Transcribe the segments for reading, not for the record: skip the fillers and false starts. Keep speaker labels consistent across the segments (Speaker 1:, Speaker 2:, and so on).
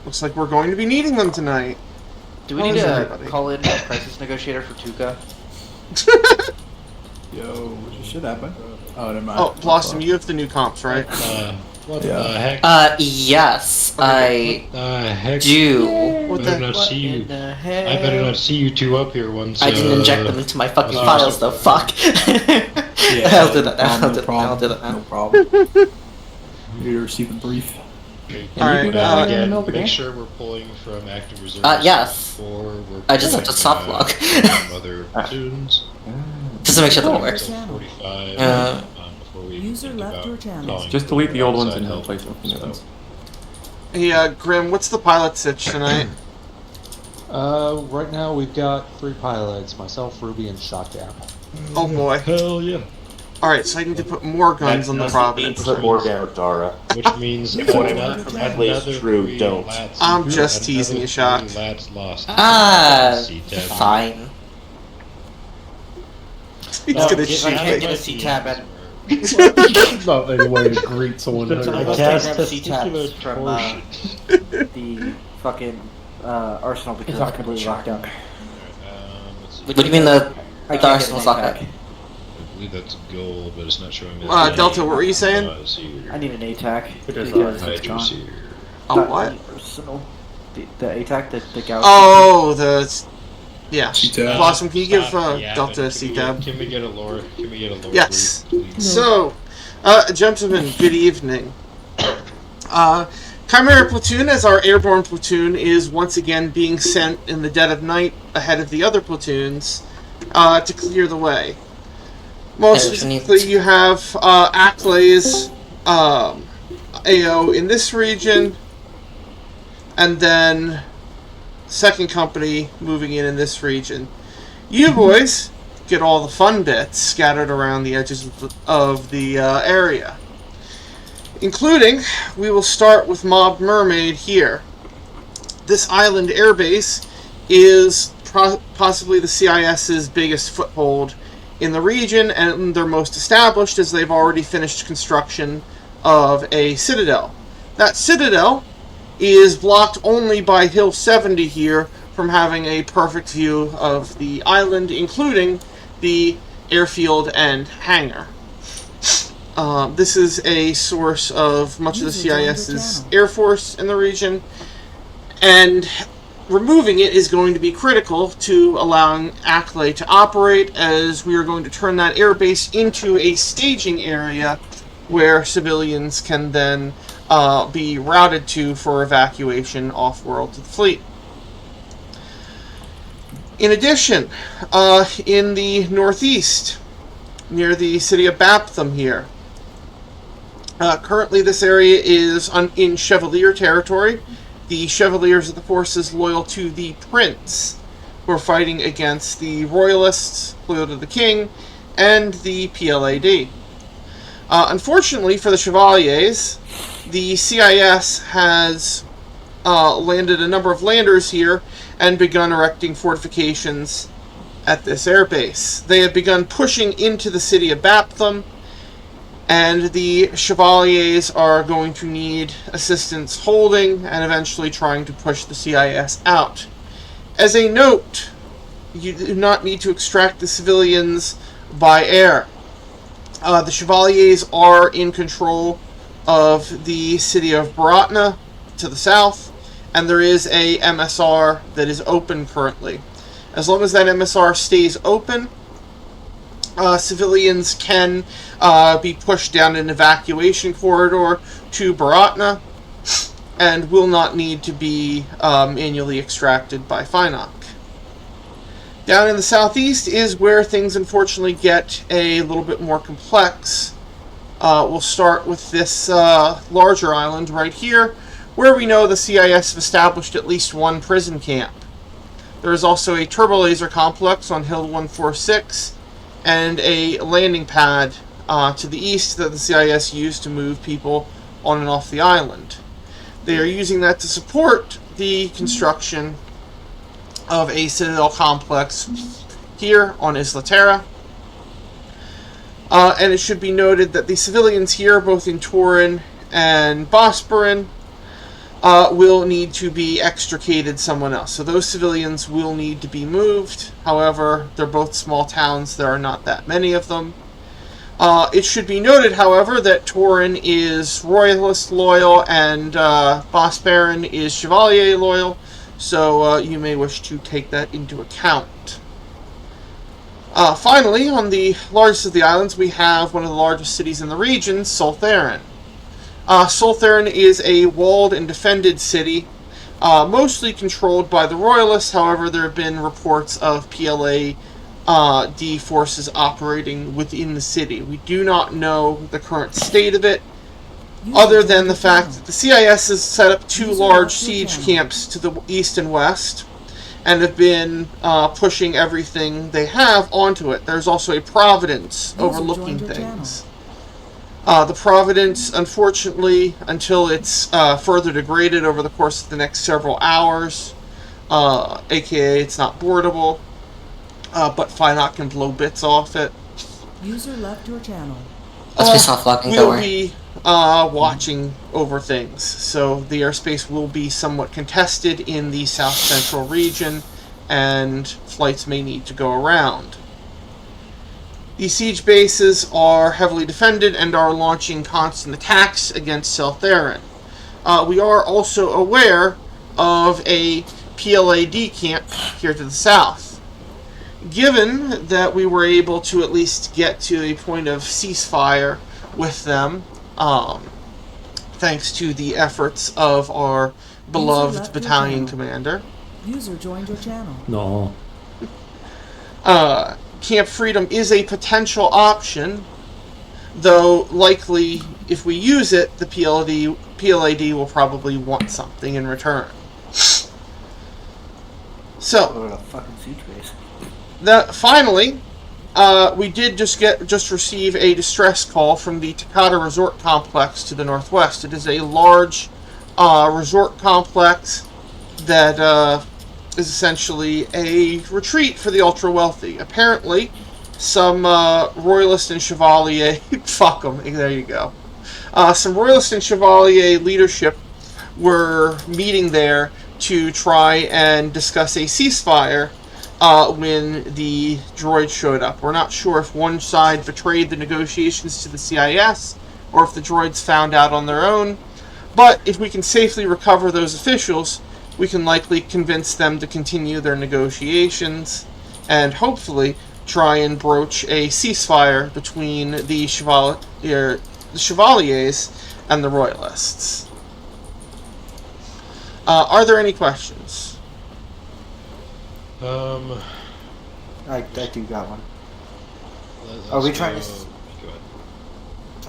Speaker 1: Looks like we're going to be needing them tonight.
Speaker 2: Do we need to call in a crisis negotiator for Tuca?
Speaker 3: Yo, what should happen? Oh, never mind.
Speaker 1: Oh, Blossom, you have the new comps, right?
Speaker 4: What the heck?
Speaker 5: Yes, I do.
Speaker 1: What
Speaker 4: better not see you. I better not see you two up here once.
Speaker 5: I didn't inject them into my fucking files, though. Fuck.
Speaker 3: Yeah,
Speaker 5: I'll do that. I'll do that.
Speaker 3: No problem. You receive a brief.
Speaker 1: Alright,
Speaker 4: again, make sure we're pulling from active reserve.
Speaker 5: Yes.
Speaker 4: Before we're
Speaker 5: I just have to soft lock.
Speaker 4: Other platoons.
Speaker 5: Just to make sure that it works.
Speaker 4: 45. Before we
Speaker 6: User left your channel.
Speaker 7: Just delete the old ones and
Speaker 4: help.
Speaker 7: replace them with new ones.
Speaker 1: Hey, Grim, what's the pilot sitch tonight?
Speaker 8: Right now we've got 3 pilots, myself, Ruby, and Shotgun.
Speaker 1: Oh boy.
Speaker 4: Hell yeah.
Speaker 1: Alright, so I need to put more guns on the Providence.
Speaker 9: Put more down with Dara.
Speaker 4: Which means
Speaker 9: If what Bradley is true, don't.
Speaker 1: I'm just teasing you, Shot.
Speaker 5: Fine.
Speaker 1: He's gonna
Speaker 2: I
Speaker 1: shoot
Speaker 2: can't
Speaker 1: me.
Speaker 2: get a C-tab at...
Speaker 8: Not any way to greet someone.
Speaker 2: I
Speaker 4: cast
Speaker 2: can't grab C-tabs from the fucking arsenal because it's completely locked down.
Speaker 5: What do you mean the
Speaker 2: Arsenal's
Speaker 5: arsenal's locked up?
Speaker 4: I believe that's a goal, but it's not showing me.
Speaker 1: Delta, what were you saying?
Speaker 2: I need an ATAC.
Speaker 4: Because it's gone.
Speaker 1: Oh, what?
Speaker 2: Arsenal. The ATAC, the Gauss.
Speaker 1: Oh, the... Yeah.
Speaker 3: C-tab.
Speaker 1: Blossom, can you give Delta a C-tab?
Speaker 4: Can we get a lore? Can we get a lore?
Speaker 1: Yes.
Speaker 4: Please?
Speaker 1: So, gentlemen, good evening. Chimaera Platoon, as our airborne platoon, is once again being sent in the dead of night ahead of the other platoons to clear the way. Most specifically, you have Aklay's AO in this region, and then second company moving in this region. You boys get all the fun bits scattered around the edges of the area. Including, we will start with Mob Mermaid here. This island airbase is possibly the CIS's biggest foothold in the region, and their most established as they've already finished construction of a citadel. That citadel is blocked only by Hill 70 here from having a perfect view of the island, including the airfield and hangar. This is a source of much of the CIS's air force in the region, and removing it is going to be critical to allowing Aklay to operate, as we are going to turn that airbase into a staging area where civilians can then be routed to for evacuation off-world to the fleet. In addition, in the northeast, near the city of Baptham here, currently this area is in Chevalier territory. The Chevaliers are the forces loyal to the Prince, who are fighting against the Royalists, loyal to the King, and the PLAD. Unfortunately for the Chevaliers, the CIS has landed a number of landers here and begun erecting fortifications at this airbase. They have begun pushing into the city of Baptham, and the Chevaliers are going to need assistance holding and eventually trying to push the CIS out. As a note, you do not need to extract the civilians by air. The Chevaliers are in control of the city of Baratna to the south, and there is a MSR that is open currently. As long as that MSR stays open, civilians can be pushed down an evacuation corridor to Baratna and will not need to be manually extracted by FINOC. Down in the southeast is where things unfortunately get a little bit more complex. We'll start with this larger island right here, where we know the CIS have established at least one prison camp. There is also a turbolaser complex on Hill 146, and a landing pad to the east that the CIS used to move people on and off the island. They are using that to support the construction of a citadel complex here on Isla Terra. And it should be noted that the civilians here, both in Torin and Bosporan, will need to be extricated someone else. So those civilians will need to be moved. However, they're both small towns. There are not that many of them. It should be noted, however, that Torin is Royalist loyal and Boss Baron is Chevalier loyal, so you may wish to take that into account. Finally, on the largest of the islands, we have one of the largest cities in the region, Soltherin. Soltherin is a walled and defended city, mostly controlled by the Royalists. However, there have been reports of PLA D forces operating within the city. We do not know the current state of it, other than the fact that the CIS has set up 2 large siege camps to the east and west, and have been pushing everything they have onto it. There's also a Providence overlooking things. The Providence, unfortunately, until it's further degraded over the course of the next several hours, aka it's not boardable, but Finot can blow bits off it.
Speaker 6: User left your channel.
Speaker 5: Let's be soft-locking, don't
Speaker 1: We'll
Speaker 5: worry.
Speaker 1: be watching over things, so the airspace will be somewhat contested in the south central region, and flights may need to go around. These siege bases are heavily defended and are launching constant attacks against Soltherin. We are also aware of a PLAD camp here to the south. Given that we were able to at least get to a point of ceasefire with them, thanks to the efforts of our beloved battalion commander.
Speaker 6: User joined your channel.
Speaker 8: No.
Speaker 1: Camp Freedom is a potential option, though likely if we use it, the PLAD will probably want something in return. So, finally, we did just receive a distress call from the Takata Resort Complex to the northwest. It is a large resort complex that is essentially a retreat for the ultra-wealthy. Apparently, some Royalist and Chevalier... fuck them, there you go. Some Royalist and Chevalier leadership were meeting there to try and discuss a ceasefire when the droid showed up. We're not sure if one side betrayed the negotiations to the CIS or if the droids found out on their own, but if we can safely recover those officials, we can likely convince them to continue their negotiations and hopefully try and broach a ceasefire between the Chevaliers and the Royalists. Are there any questions?
Speaker 2: I do got one. Are we trying to...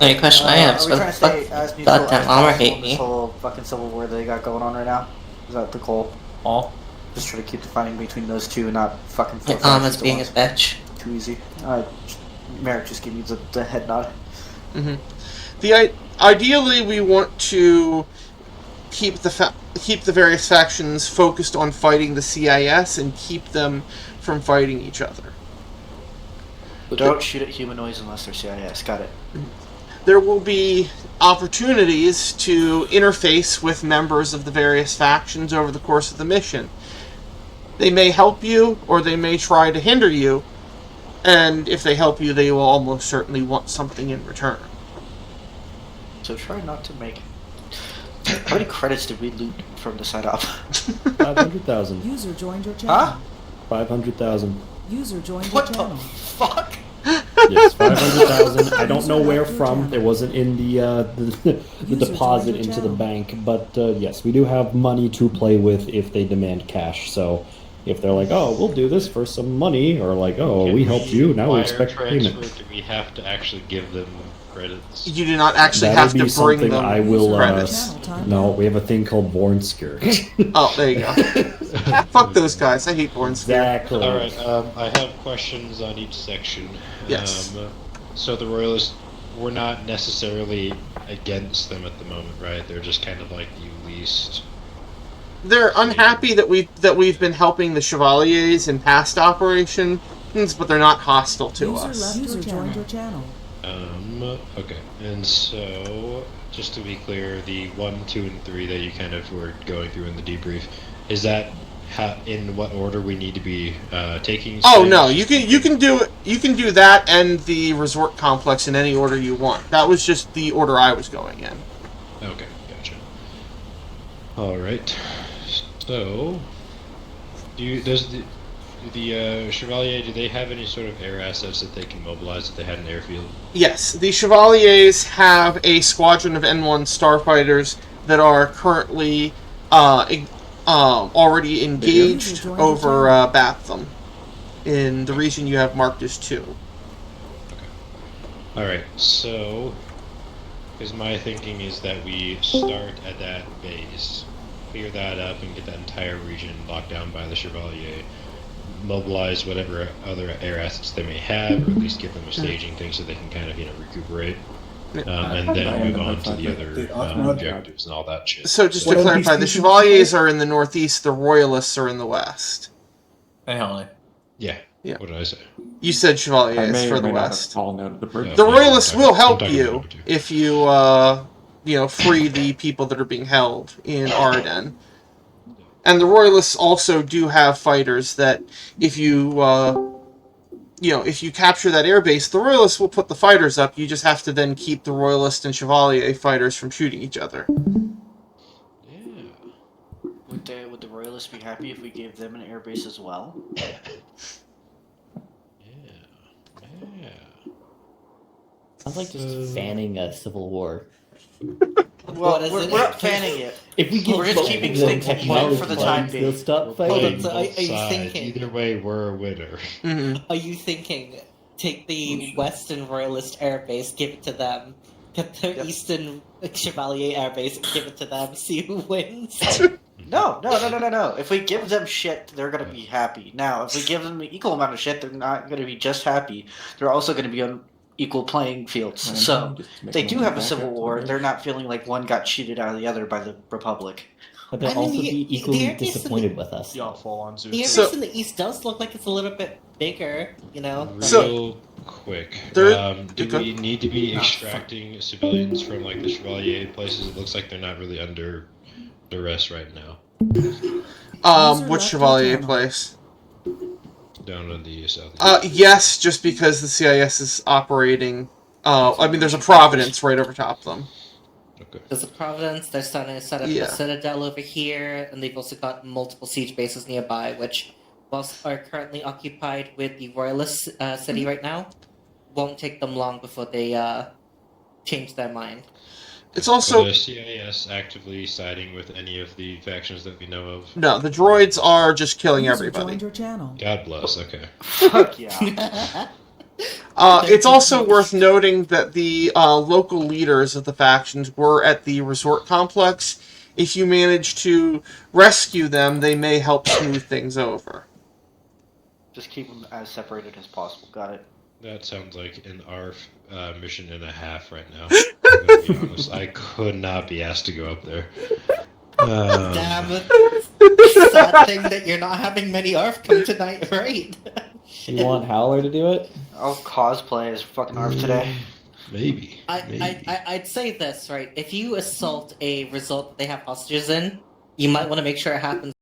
Speaker 5: Any question I have,
Speaker 2: Are we
Speaker 5: so
Speaker 2: trying to stay as neutral
Speaker 5: goddamn
Speaker 2: as
Speaker 5: armor
Speaker 2: possible
Speaker 5: hate
Speaker 2: in
Speaker 5: me.
Speaker 2: this whole fucking civil war they got going on right now? Is that the goal?
Speaker 3: All.
Speaker 2: Just try to keep the fighting between those two and not fucking...
Speaker 5: Your armor's being a bitch.
Speaker 2: Too easy. Merrick just gave me the head nod.
Speaker 1: Mm-hmm. Ideally, we want to keep the various factions focused on fighting the CIS and keep them from fighting each other.
Speaker 2: Don't shoot at humanoids unless they're CIS. Got it.
Speaker 1: There will be opportunities to interface with members of the various factions over the course of the mission. They may help you, or they may try to hinder you, and if they help you, they will almost certainly want something in return.
Speaker 2: So try not to make... How many credits did we loot from the side up?
Speaker 8: 500,000.
Speaker 6: User joined your channel.
Speaker 2: Huh?
Speaker 8: 500,000.
Speaker 6: User joined your
Speaker 2: What the
Speaker 6: channel.
Speaker 2: fuck?
Speaker 8: Yes, 500,000. I don't know where from. It wasn't in the deposit into the bank, but yes, we do have money to play with if they demand cash. So if they're like, "Oh, we'll do this for some money," or like, "Oh, we helped you, now we expect payment."
Speaker 4: Do we have to actually give them credits?
Speaker 1: You do not actually
Speaker 8: That
Speaker 1: have
Speaker 8: would
Speaker 1: to
Speaker 8: be
Speaker 1: bring
Speaker 8: something
Speaker 1: them
Speaker 8: I will.
Speaker 1: credits.
Speaker 8: No, we have a thing called Born Skirt.
Speaker 1: Oh, there you go. Fuck those guys. I hate Born Sphere.
Speaker 8: Exactly.
Speaker 4: Alright, I have questions on each section.
Speaker 1: Yes.
Speaker 4: So the Royalists, we're not necessarily against them at the moment, right? They're just kind of like the least...
Speaker 1: They're unhappy that we've been helping the Chevaliers in past operations, but they're not hostile to us.
Speaker 6: User joined your channel.
Speaker 4: Okay. And so, just to be clear, the 1, 2, and 3 that you kind of were going through in the debrief, is that in what order we need to be taking?
Speaker 1: Oh no, you can do that and the resort complex in any order you want. That was just the order I was going in.
Speaker 4: Okay, gotcha. All right. So, does the Chevalier, do they have any sort of air assets that they can mobilize if they had an airfield?
Speaker 1: Yes, the Chevaliers have a squadron of N1 starfighters that are currently already engaged over Batham in the region you have marked as 2.
Speaker 4: Okay. Alright, so, because my thinking is that we start at that base, clear that up and get that entire region locked down by the Chevalier, mobilize whatever other air assets they may have, or at least give them a staging thing so they can kind of, recuperate. And then move on to the other objectives and all that shit.
Speaker 1: So just to clarify, the Chevaliers are in the northeast, the Royalists are in the west.
Speaker 3: Hey, Holly.
Speaker 4: Yeah.
Speaker 1: Yeah.
Speaker 4: What did I say?
Speaker 1: You said
Speaker 3: I
Speaker 1: Chevaliers
Speaker 3: may
Speaker 1: for
Speaker 3: or
Speaker 1: the
Speaker 3: may not have
Speaker 1: west.
Speaker 3: fallen out of the bridge.
Speaker 1: The
Speaker 4: Yeah,
Speaker 1: Royalists will help
Speaker 4: I'm
Speaker 1: you
Speaker 4: talking
Speaker 1: if you, free the people that are being held in Arden. And the Royalists also do have fighters that, if you capture that airbase, the Royalists will put the fighters up. You just have to then keep the Royalist and Chevalier fighters from shooting each other.
Speaker 4: Yeah.
Speaker 2: Would the Royalists be happy if we gave them an airbase as well?
Speaker 4: Yeah.
Speaker 8: Sounds like just fanning a civil war.
Speaker 2: Well, we're not fanning it.
Speaker 8: If we
Speaker 2: We're just keeping things even for the time being.
Speaker 8: They'll stop
Speaker 4: We're
Speaker 8: fighting.
Speaker 4: playing
Speaker 5: so are
Speaker 4: both
Speaker 5: you
Speaker 4: sides.
Speaker 5: thinking-
Speaker 4: Either way, we're a winner.
Speaker 1: Mm-hmm.
Speaker 5: Are you thinking, take the Western Royalist airbase, give it to them, get the Eastern Chevalier airbase, give it to them, see who wins?
Speaker 2: No. If we give them shit, they're gonna be happy. Now, if we give them an equal amount of shit, they're not gonna be just happy. They're also gonna be on equal playing fields. So, if they do have a civil war, they're not feeling like one got cheated out of the other by the Republic.
Speaker 8: But they'll
Speaker 5: I mean,
Speaker 8: also
Speaker 5: the-
Speaker 8: be equally
Speaker 5: the airbase
Speaker 8: disappointed with us.
Speaker 7: Y'all fall on
Speaker 5: The
Speaker 7: Zeus.
Speaker 5: airbase
Speaker 1: So-
Speaker 5: in the East does look like it's a little bit bigger,
Speaker 1: So-
Speaker 4: Real quick.
Speaker 1: There-
Speaker 4: Do we need to be extracting civilians from like the Chevalier places? It looks like they're not really under duress right now.
Speaker 1: Which Chevalier place?
Speaker 4: Down in the south.
Speaker 1: Yes, just because the CIS is operating. There's a Providence right over top of them.
Speaker 4: Okay.
Speaker 5: There's a Providence, they're starting to set up
Speaker 1: Yeah.
Speaker 5: a Citadel over here, and they've also got multiple siege bases nearby, which, whilst are currently occupied with the Royalist city right now, won't take them long before they change their mind.
Speaker 1: It's
Speaker 4: Are
Speaker 1: also
Speaker 4: the CIS actively siding with any of the factions that we know of?
Speaker 1: no. The droids are just killing
Speaker 6: User
Speaker 1: everybody.
Speaker 6: joined your channel.
Speaker 4: God bless. Okay.
Speaker 2: Fuck yeah.
Speaker 1: It's also worth noting that the local leaders of the factions were at the resort complex. If you manage to rescue them, they may help smooth things over.
Speaker 2: Just keep them as separated as possible. Got it.
Speaker 4: That sounds like an ARF mission and a half right now. I'm gonna be honest. I could not be asked to go up there.
Speaker 5: Damn it. Sad thing that you're not having many ARF come tonight, right?
Speaker 8: You want Howler to do it?
Speaker 2: I'll cosplay as fucking Arf today.
Speaker 4: Maybe.
Speaker 5: I'd say this, right? If you assault a result that they have hostages in, you might want to make sure it happens